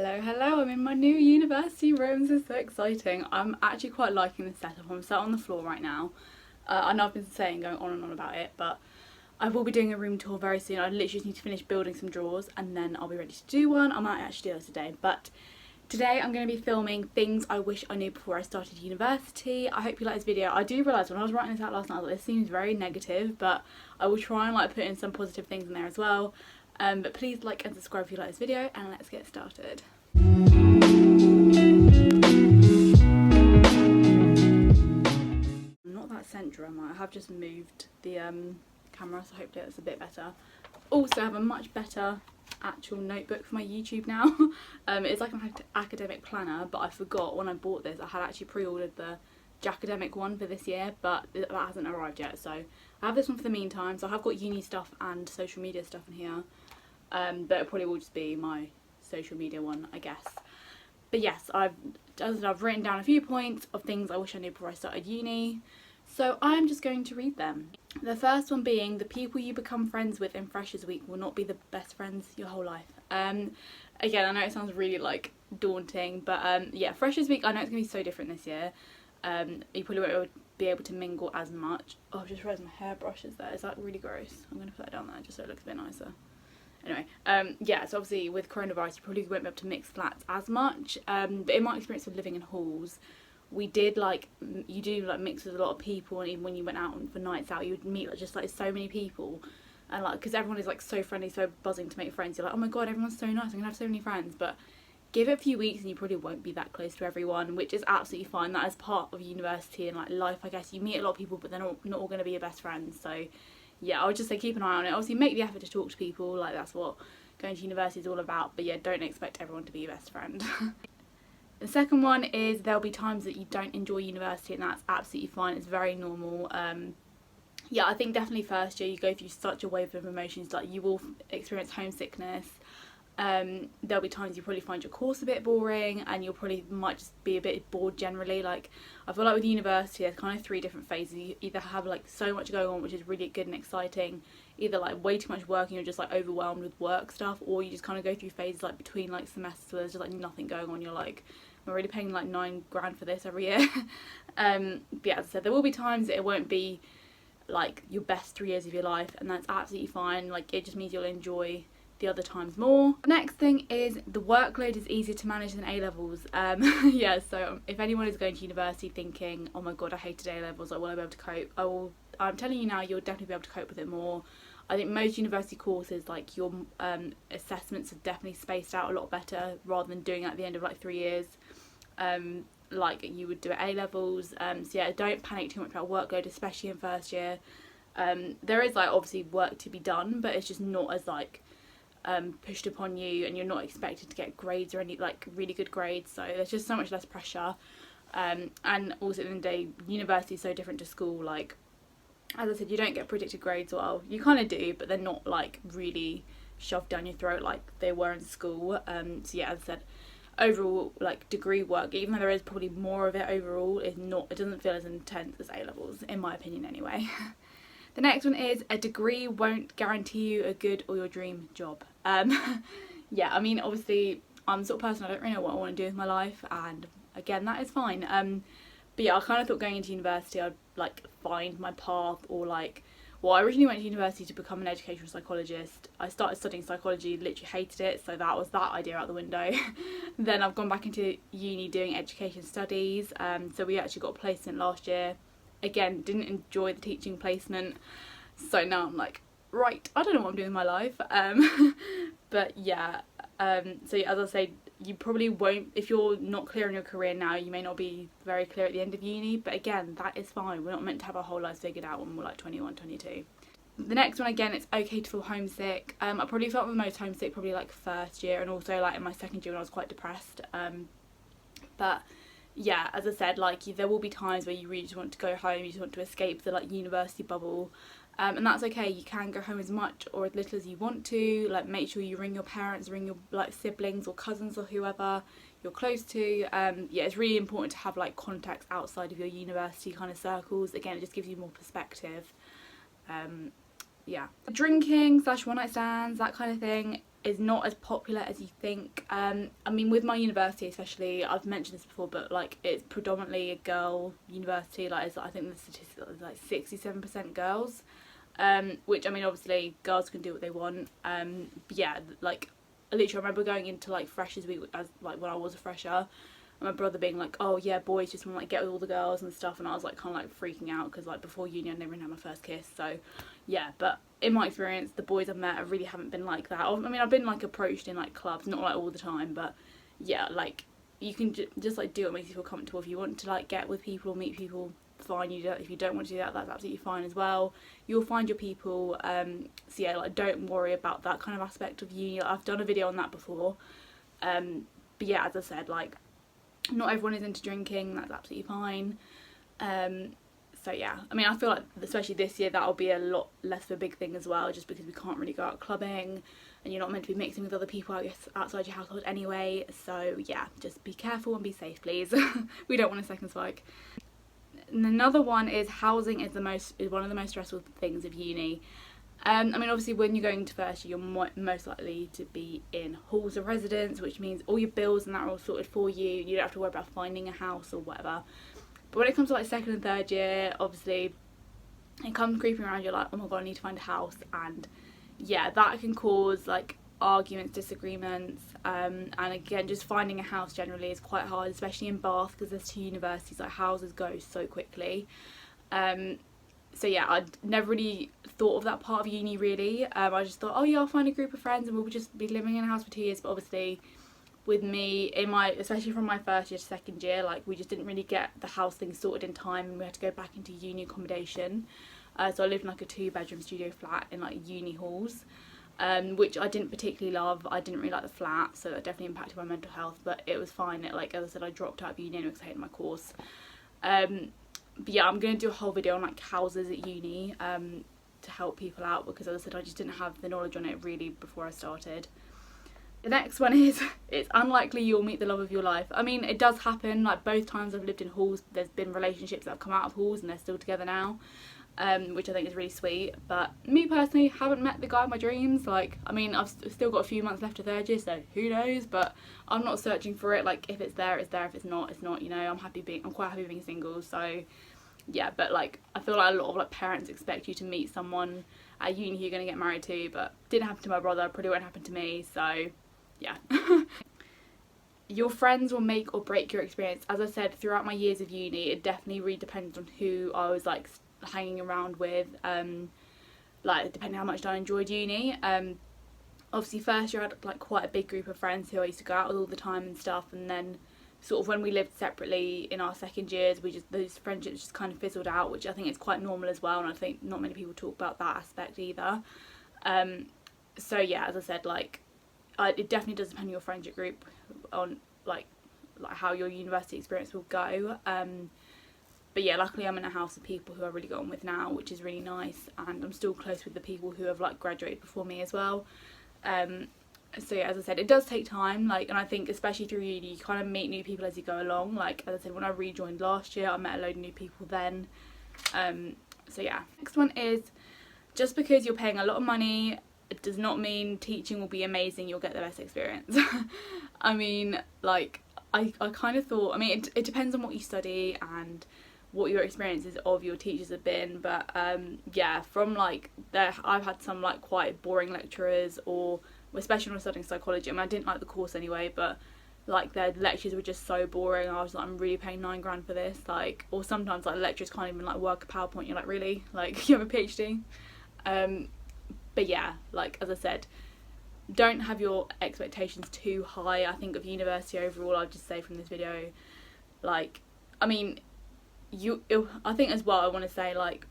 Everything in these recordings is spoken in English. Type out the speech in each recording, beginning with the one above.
Hello, I'm in my new university room. This is so exciting. I'm actually quite liking this setup. I'm sat on the floor right now. I know I've been going on and on about it, but I will be doing a room tour very soon. I literally just need to finish building some drawers and then I'll be ready to do one. I might actually do this today, but today I'm going to be filming things I wish I knew before I started university. I hope you like this video. I do realise when I was writing this out last night, I was like, this seems very negative, but I will try and put in some positive things in there as well. But please like and subscribe if you like this video, and let's get started. Not that central, am I? I have just moved the camera, so hopefully that's a bit better. Also, I have a much better actual notebook for my YouTube now. It's like an academic planner, but I forgot when I bought this I had actually pre-ordered the academic one for this year, but that hasn't arrived yet, so I have this one for the meantime. So I have got uni stuff and social media stuff in here, but it probably will just be my social media one, I guess. But yes, I've written down a few points of things I wish I knew before I started uni, so I'm just going to read them. The first one being, the people you become friends with in Freshers Week will not be the best friends your whole life. Again, I know it sounds really daunting, but yeah, Freshers Week, I know it's going to be so different this year. You probably won't be able to mingle as much. Oh, I've just realised my hairbrush is there. Is that really gross? I'm going to put that down there just so it looks a bit nicer. Anyway, yeah, so obviously with coronavirus you probably won't be able to mix flats as much, but in my experience of living in halls, we did you do mix with a lot of people, and even when you went out for nights out you would meet just so many people, and because everyone is so friendly, so buzzing to make friends, you're like, oh my god, everyone's so nice, I'm gonna have so many friends. But give it a few weeks and you probably won't be that close to everyone, which is absolutely fine. That is part of university and life, I guess. You meet a lot of people, but they're not all going to be your best friends. So yeah, I would just say keep an eye on it. Obviously make the effort to talk to people, that's what going to university is all about, but yeah, don't expect everyone to be your best friend. The second one is, there'll be times that you don't enjoy university, and that's absolutely fine. It's very normal. Yeah, I think definitely first year you go through such a wave of emotions, you will experience homesickness. There'll be times you probably find your course a bit boring, and you'll probably might just be a bit bored generally. I feel with university there's kind of three different phases. You either have so much going on, which is really good and exciting, either way too much work and you're just overwhelmed with work stuff, or you just kind of go through phases between semesters where there's just nothing going on. You're I'm already paying $9 grand for this every year. But yeah, as I said, there will be times that it won't be your best 3 years of your life, and that's absolutely fine. It just means you'll enjoy the other times more. The next thing is, the workload is easier to manage than A-levels. Yeah, so if anyone is going to university thinking, oh my god, I hated A-levels, will I be able to cope? I'm telling you now, you'll definitely be able to cope with it more. I think most university courses, your assessments are definitely spaced out a lot better, rather than doing it at the end of 3 years, you would do at A-levels. So yeah, don't panic too much about workload, especially in first year. There is obviously work to be done, but it's just not as pushed upon you, and you're not expected to get grades or any really good grades, so there's just so much less pressure. And also at the end of the day, university is so different to school. As I said, you don't get predicted grades. Well, you kind of do, but they're not really shoved down your throat like they were in school. So yeah, as I said, overall degree work, even though there is probably more of it overall, it doesn't feel as intense as A-levels, in my opinion anyway. The next one is, a degree won't guarantee you a good or your dream job. Yeah, I mean, obviously I'm the sort of person, I don't really know what I want to do with my life, and again, that is fine. But yeah, I kind of thought going into university I'd find my path, or well, I originally went to university to become an educational psychologist. I started studying psychology, literally hated it, so that was that idea out the window. Then I've gone back into uni doing education studies, so we actually got a placement last year. Again, didn't enjoy the teaching placement, so now I'm right, I don't know what I'm doing with my life. But yeah, so yeah, as I say, you probably won't, if you're not clear on your career now, you may not be very clear at the end of uni, but again, that is fine. We're not meant to have our whole lives figured out when we're 21, 22. The next one, again, it's okay to feel homesick. I probably felt the most homesick probably first year, and also in my second year when I was quite depressed. But yeah, as I said, there will be times where you really just want to go home, you just want to escape the university bubble, and that's okay. You can go home as much or as little as you want to. Make sure you ring your parents, ring your siblings or cousins or whoever you're close to. Yeah, it's really important to have contacts outside of your university kind of circles. Again, it just gives you more perspective. Yeah, drinking / one night stands, that kind of thing, is not as popular as you think. I mean, with my university especially, I've mentioned this before, but like it's predominantly a girl university. Like I think the statistic is like 67% girls, which I mean obviously girls can do what they want. But yeah, like literally I remember going into like freshers week as like when I was a fresher, and my brother being like, oh yeah, boys just want to like get with all the girls and stuff, and I was like kind of like freaking out because like before uni I never even had my first kiss. So yeah, but in my experience the boys I've met I really haven't been like that. I mean I've been like approached in like clubs, not like all the time, but yeah, like you can just like do what makes you feel comfortable. If you want to like get with people, meet people, fine. If you don't want to do that, that's absolutely fine as well. You'll find your people. So yeah, like don't worry about that kind of aspect of uni. Like, I've done a video on that before, but yeah, as I said, like not everyone is into drinking, that's absolutely fine. So yeah, I mean I feel like especially this year that'll be a lot less of a big thing as well, just because we can't really go out clubbing and you're not meant to be mixing with other people outside your household anyway. So yeah, just be careful and be safe, please. We don't want a second spike. And another one is housing is one of the most stressful things of uni. I mean obviously when you're going to first year you're most likely to be in halls of residence, which means all your bills and that are all sorted for you. You don't have to worry about finding a house or whatever. But when it comes to like second and third year, obviously it comes creeping around, you're like, oh my god, I need to find a house. And yeah, that can cause like arguments, disagreements, and again just finding a house generally is quite hard, especially in Bath because there's 2 universities. Like houses go so quickly. So yeah, I'd never really thought of that part of uni really. I just thought, oh yeah, I'll find a group of friends and we'll just be living in a house for 2 years. But obviously with me, especially from my first year to second year, like we just didn't really get the house thing sorted in time and we had to go back into uni accommodation. So I lived in like a 2-bedroom studio flat in like uni halls, which I didn't particularly love. I didn't really like the flat, so that definitely impacted my mental health, but it was fine. Like as I said, I dropped out of uni because I hated my course. But yeah, I'm going to do a whole video on like houses at uni to help people out, because as I said, I just didn't have the knowledge on it really before I started. The next one is, it's unlikely you'll meet the love of your life. I mean, it does happen. Like both times I've lived in halls, there's been relationships that have come out of halls and they're still together now, which I think is really sweet. But me personally, haven't met the guy of my dreams. Like, I mean, I've still got a few months left to third year, so who knows? But I'm not searching for it. Like, if it's there, it's there. If it's not, it's not. You know, I'm quite happy being single. So yeah, but like I feel like a lot of like parents expect you to meet someone at uni who you're gonna get married to, but didn't happen to my brother. Probably won't happen to me. So yeah. Your friends will make or break your experience. As I said, throughout my years of uni, it definitely really depends on who I was like hanging around with, like depending how much I enjoyed uni. Obviously first year I had like quite a big group of friends who I used to go out with all the time and stuff, and then sort of when we lived separately in our second years, those friendships just kind of fizzled out, which I think is quite normal as well, and I think not many people talk about that aspect either. So yeah, as I said, like it definitely does depend on your friendship group on like how your university experience will go. But yeah, luckily I'm in a house of people who I really get on with now, which is really nice, and I'm still close with the people who have like graduated before me as well. So yeah, as I said, it does take time, like, and I think especially through uni you kind of meet new people as you go along. Like as I said, when I rejoined last year I met a load of new people then. So yeah, next one is, just because you're paying a lot of money, it does not mean teaching will be amazing, you'll get the best experience. I mean, like I kind of thought, I mean it depends on what you study and what your experiences of your teachers have been, but yeah, from like I've had some like quite boring lecturers, or especially when I was studying psychology. I mean I didn't like the course anyway, but like their lectures were just so boring. I was like, I'm really paying £9 grand for this. Like, or sometimes like lecturers can't even like work a PowerPoint. You're like, really? Like you have a PhD? But yeah, like as I said, don't have your expectations too high. I think of university overall, I'd just say from this video, like, I mean, I think as well, I want to say like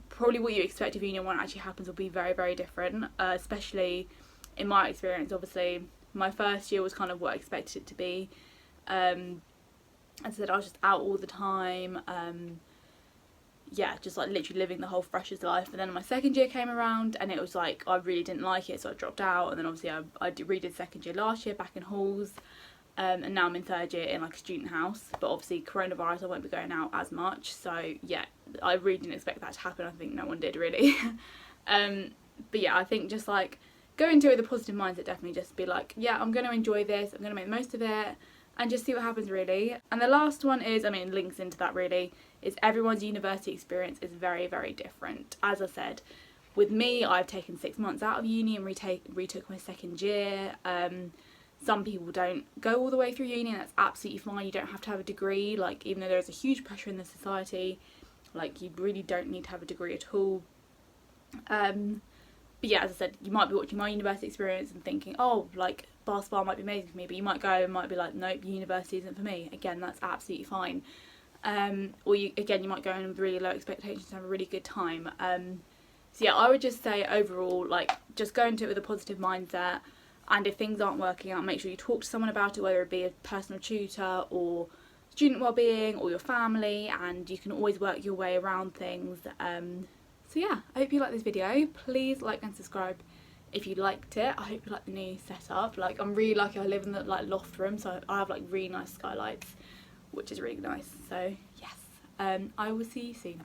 probably what you expect of uni and what actually happens will be very, very different, especially in my experience. Obviously my first year was kind of what I expected it to be. As I said, I was just out all the time, yeah, just like literally living the whole freshers life. And then my second year came around and it was like I really didn't like it, so I dropped out. And then obviously I redid second year last year back in halls, and now I'm in third year in like a student house. But obviously coronavirus, I won't be going out as much, so yeah, I really didn't expect that to happen. I think no one did really. But yeah, I think just like go into it with a positive mindset, definitely. Just be like, yeah, I'm going to enjoy this, I'm going to make the most of it, and just see what happens, really. And the last one is, I mean, links into that really, is everyone's university experience is very, very different. As I said, with me, I've taken 6 months out of uni and retook my second year. Some people don't go all the way through uni, and that's absolutely fine. You don't have to have a degree, like, even though there's a huge pressure in the society, like, you really don't need to have a degree at all. But yeah, as I said, you might be watching my university experience and thinking, oh, like, bar spa might be amazing for me, but you might go and might be like, nope, university isn't for me. Again, that's absolutely fine. Or you might go in with really low expectations and have a really good time. So yeah, I would just say overall, like, just go into it with a positive mindset, and if things aren't working out, make sure you talk to someone about it, whether it be a personal tutor or student wellbeing or your family, and you can always work your way around things. So yeah, I hope you like this video. Please like and subscribe if you liked it. I hope you like the new setup. Like, I'm really lucky I live in the like loft room, so I have like really nice skylights, which is really nice. So yes, I will see you soon.